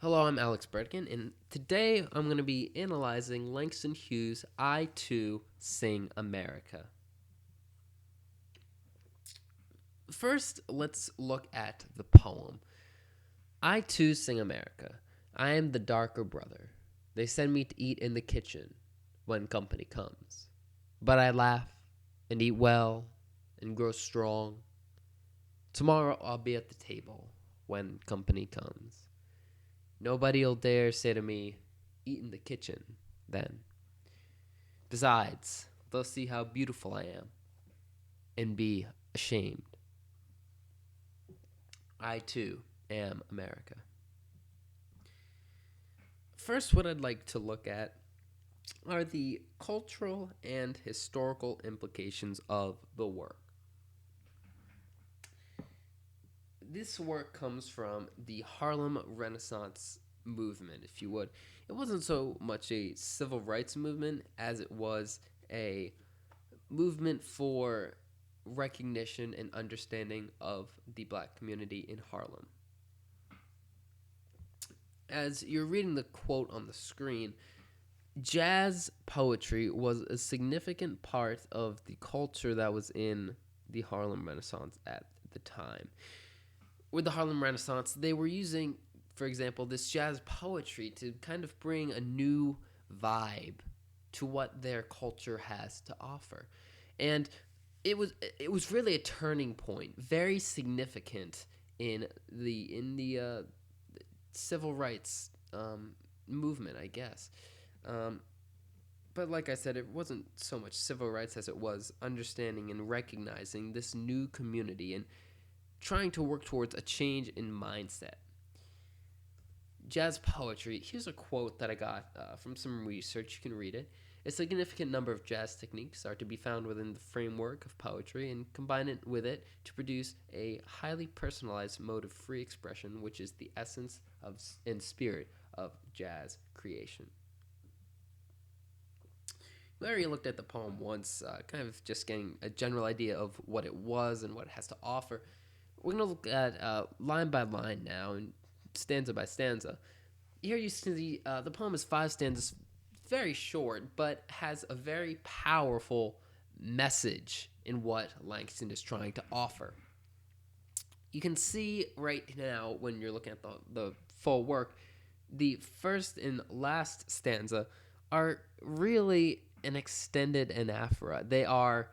Hello, I'm Alex Bredkin, and today I'm going to be analyzing Langston Hughes' I Too Sing America. First, let's look at the poem. I too sing America. I am the darker brother. They send me to eat in the kitchen when company comes. But I laugh and eat well and grow strong. Tomorrow I'll be at the table when company comes. Nobody'll dare say to me, eat in the kitchen then. Besides, they'll see how beautiful I am and be ashamed. I too am America. First, what I'd like to look at are the cultural and historical implications of the work. This work comes from the Harlem Renaissance movement, if you would. It wasn't so much a civil rights movement as it was a movement for recognition and understanding of the black community in Harlem. As you're reading the quote on the screen, jazz poetry was a significant part of the culture that was in the Harlem Renaissance at the time. With the Harlem Renaissance, they were using, for example, this jazz poetry to kind of bring a new vibe to what their culture has to offer. And it was really a turning point, very significant in the civil rights movement, I guess. Um, but like I said, it wasn't so much civil rights as it was understanding and recognizing this new community and trying to work towards a change in mindset. Jazz poetry. Here's a quote that I got from some research. You can read it. A significant number of jazz techniques are to be found within the framework of poetry and combine it with it to produce a highly personalized mode of free expression, which is the essence of and spirit of jazz creation. We already looked at the poem once, kind of just getting a general idea of what it was and what it has to offer. We're going to look at line by line now and stanza by stanza. Here you see the poem is 5 stanzas, very short, but has a very powerful message in what Langston is trying to offer. You can see right now when you're looking at the full work, the first and last stanza are really an extended anaphora. They are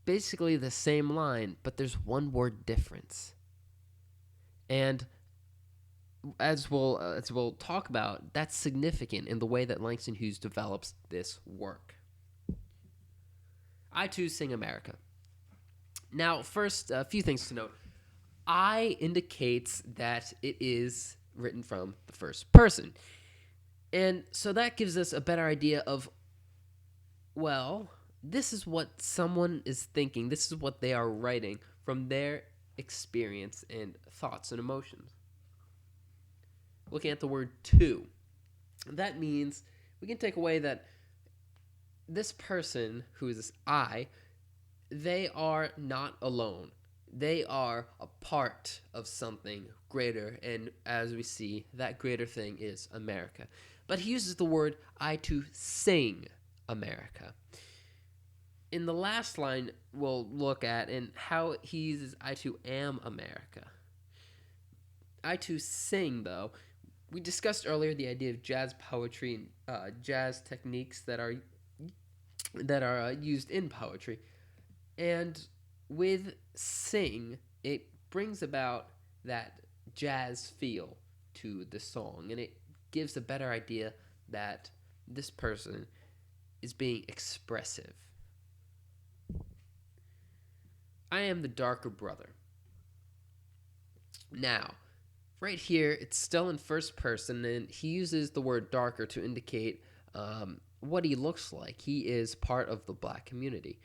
basically the same line, but there's one word difference. And as we'll talk about, that's significant in the way that Langston Hughes develops this work. I too sing America. Now, first, a few things to note. I indicates that it is written from the first person. And so that gives us a better idea of, well, this is what someone is thinking. This is what they are writing from their experience and thoughts and emotions. Looking at the word to, that means we can take away that this person, who is this I, they are not alone. They are a part of something greater, and as we see, that greater thing is America. But he uses the word I to sing America. In the last line, we'll look at and how he uses I to am America. I to sing, though, we discussed earlier the idea of jazz poetry and jazz techniques that are used in poetry, and with sing, it brings about that jazz feel to the song, and it gives a better idea that this person is being expressive. I am the darker brother. Now, right here, it's still in first person, and he uses the word darker to indicate what he looks like. He is part of the black community.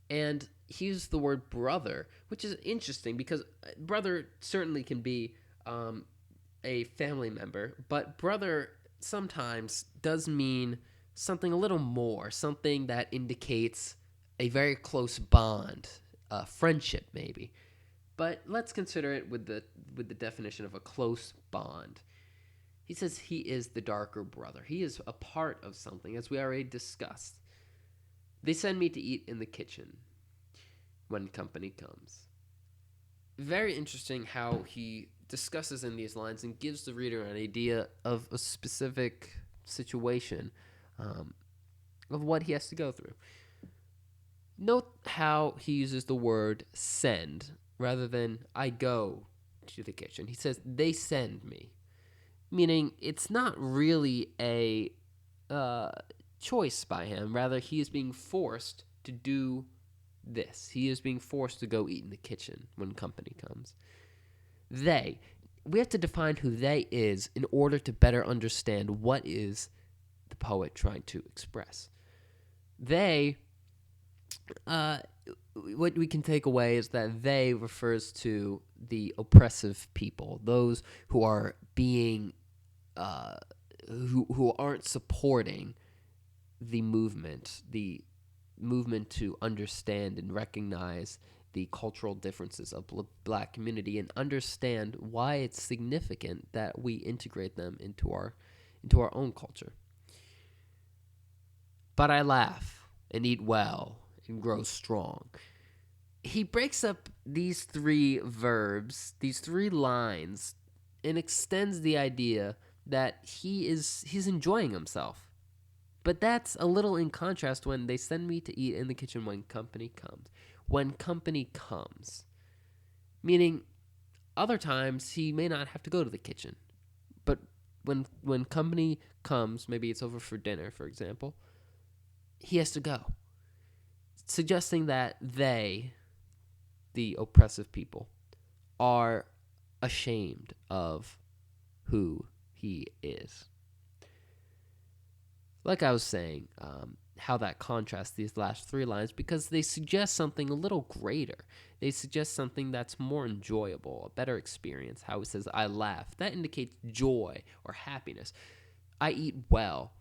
And he used the word brother, which is interesting because brother certainly can be a family member, but brother sometimes does mean something a little more, something that indicates a very close bond, friendship maybe. But let's consider it with the definition of a close bond. He says he is the darker brother. He is a part of something, as we already discussed. They send me to eat in the kitchen when company comes. Very interesting how he discusses in these lines and gives the reader an idea of a specific situation, of what he has to go through. Note how he uses the word send rather than I go to the kitchen. He says they send me, meaning it's not really a choice by him. Rather, he is being forced to do this. He is being forced to go eat in the kitchen when company comes. They. We have to define who they is in order to better understand what is the poet trying to express. They, what we can take away is that they refers to the oppressive people, those who are being, who aren't supporting the movement to understand and recognize the cultural differences of black community and understand why it's significant that we integrate them into our own culture. But I laugh and eat well and grow strong. He breaks up these three verbs, these three lines, and extends the idea that he's enjoying himself. But that's a little in contrast when they send me to eat in the kitchen when company comes. When company comes. Meaning, other times he may not have to go to the kitchen. But when company comes, maybe it's over for dinner, for example, he has to go. Suggesting that they, the oppressive people, are ashamed of who he is. Like I was saying, how that contrasts these last three lines, because they suggest something a little greater. They suggest something that's more enjoyable, a better experience. How he says, I laugh. That indicates joy or happiness. I eat well.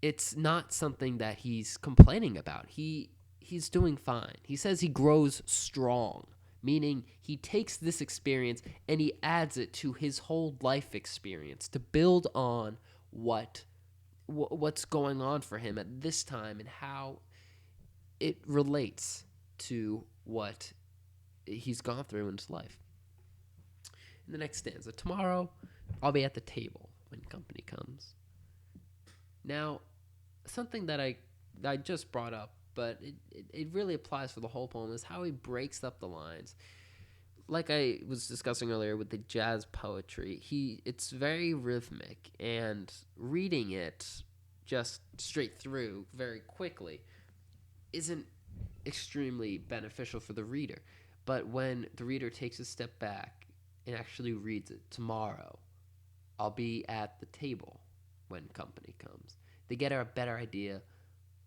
It's not something that he's complaining about. He's doing fine. He says he grows strong, meaning he takes this experience and he adds it to his whole life experience to build on what's going on for him at this time and how it relates to what he's gone through in his life. In the next stanza, tomorrow I'll be at the table when company comes. Now, something that I just brought up, but it really applies for the whole poem, is how he breaks up the lines. Like I was discussing earlier with the jazz poetry, it's very rhythmic, and reading it just straight through very quickly isn't extremely beneficial for the reader. But when the reader takes a step back and actually reads it, tomorrow I'll be at the table when company comes, they get a better idea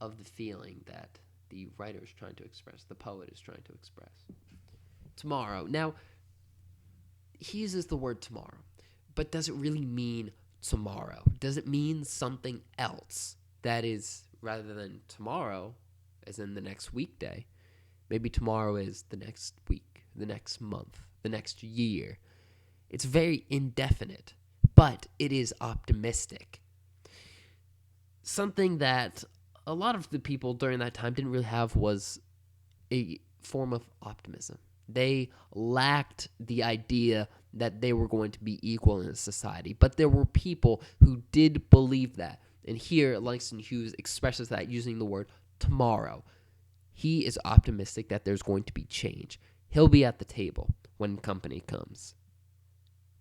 of the feeling that the writer is trying to express, the poet is trying to express. Tomorrow. Now, he uses the word tomorrow, but does it really mean tomorrow? Does it mean something else that is, rather than tomorrow, as in the next weekday, maybe tomorrow is the next week, the next month, the next year. It's very indefinite, but it is optimistic. Something that a lot of the people during that time didn't really have was a form of optimism. They lacked the idea that they were going to be equal in a society, but there were people who did believe that. And here, Langston Hughes expresses that using the word tomorrow. He is optimistic that there's going to be change. He'll be at the table when company comes.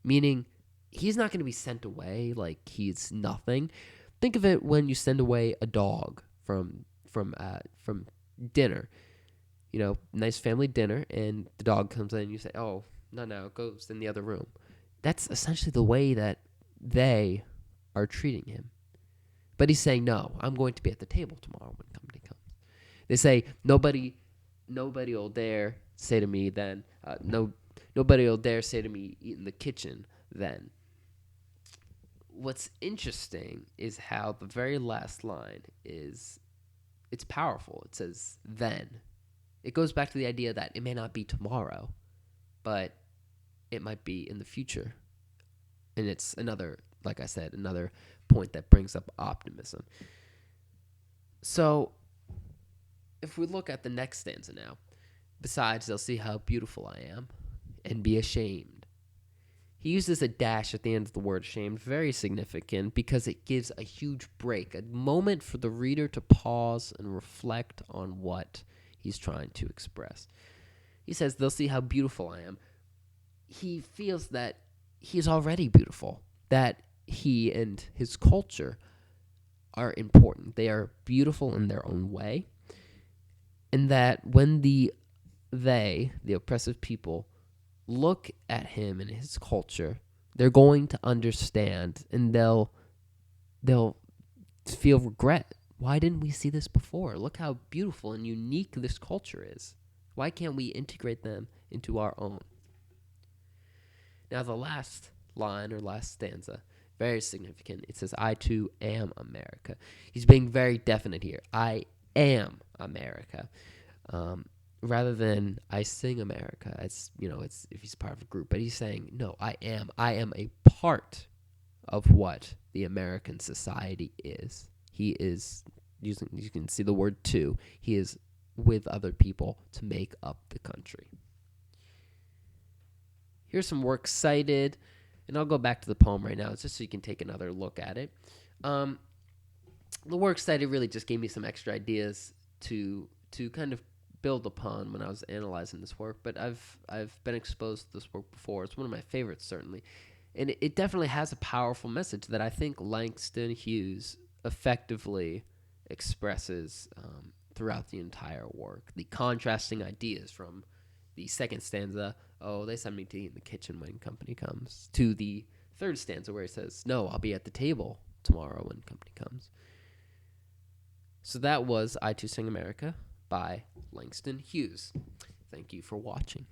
Meaning, he's not going to be sent away like he's nothing. Think of it when you send away a dog from dinner. You know, nice family dinner, and the dog comes in and you say, oh, no, it goes in the other room. That's essentially the way that they are treating him. But he's saying, no, I'm going to be at the table tomorrow when company comes. They say, nobody will dare say to me then, nobody will dare say to me, eat in the kitchen then. What's interesting is how the very last line it's powerful. It says, then. It goes back to the idea that it may not be tomorrow, but it might be in the future. And it's another like I said, another point that brings up optimism. So if we look at the next stanza now, besides, they'll see how beautiful I am and be ashamed. He uses a dash at the end of the word ashamed, very significant because it gives a huge break, a moment for the reader to pause and reflect on what he's trying to express. He says, they'll see how beautiful I am. He feels that he's already beautiful, that he and his culture are important. They are beautiful in their own way, and that when the oppressive people, look at him and his culture, they're going to understand, and they'll feel regret. Why didn't we see this before? Look how beautiful and unique this culture is. Why can't we integrate them into our own? Now, the last line or last stanza, very significant. It says, I too am America. He's being very definite here. I am America. Rather than I sing America, it's if he's part of a group, but he's saying, no, I am a part of what the American society is. He is using, you can see the word to, he is with other people to make up the country. Here's some works cited, and I'll go back to the poem right now just so you can take another look at it. The works cited really just gave me some extra ideas to kind of build upon when I was analyzing this work, but I've been exposed to this work before. It's one of my favorites, certainly. And it definitely has a powerful message that I think Langston Hughes effectively expresses throughout the entire work. The contrasting ideas from the second stanza, oh, they send me to eat in the kitchen when company comes, to the third stanza where he says, no, I'll be at the table tomorrow when company comes. So that was I Too Sing America by Langston Hughes. Thank you for watching.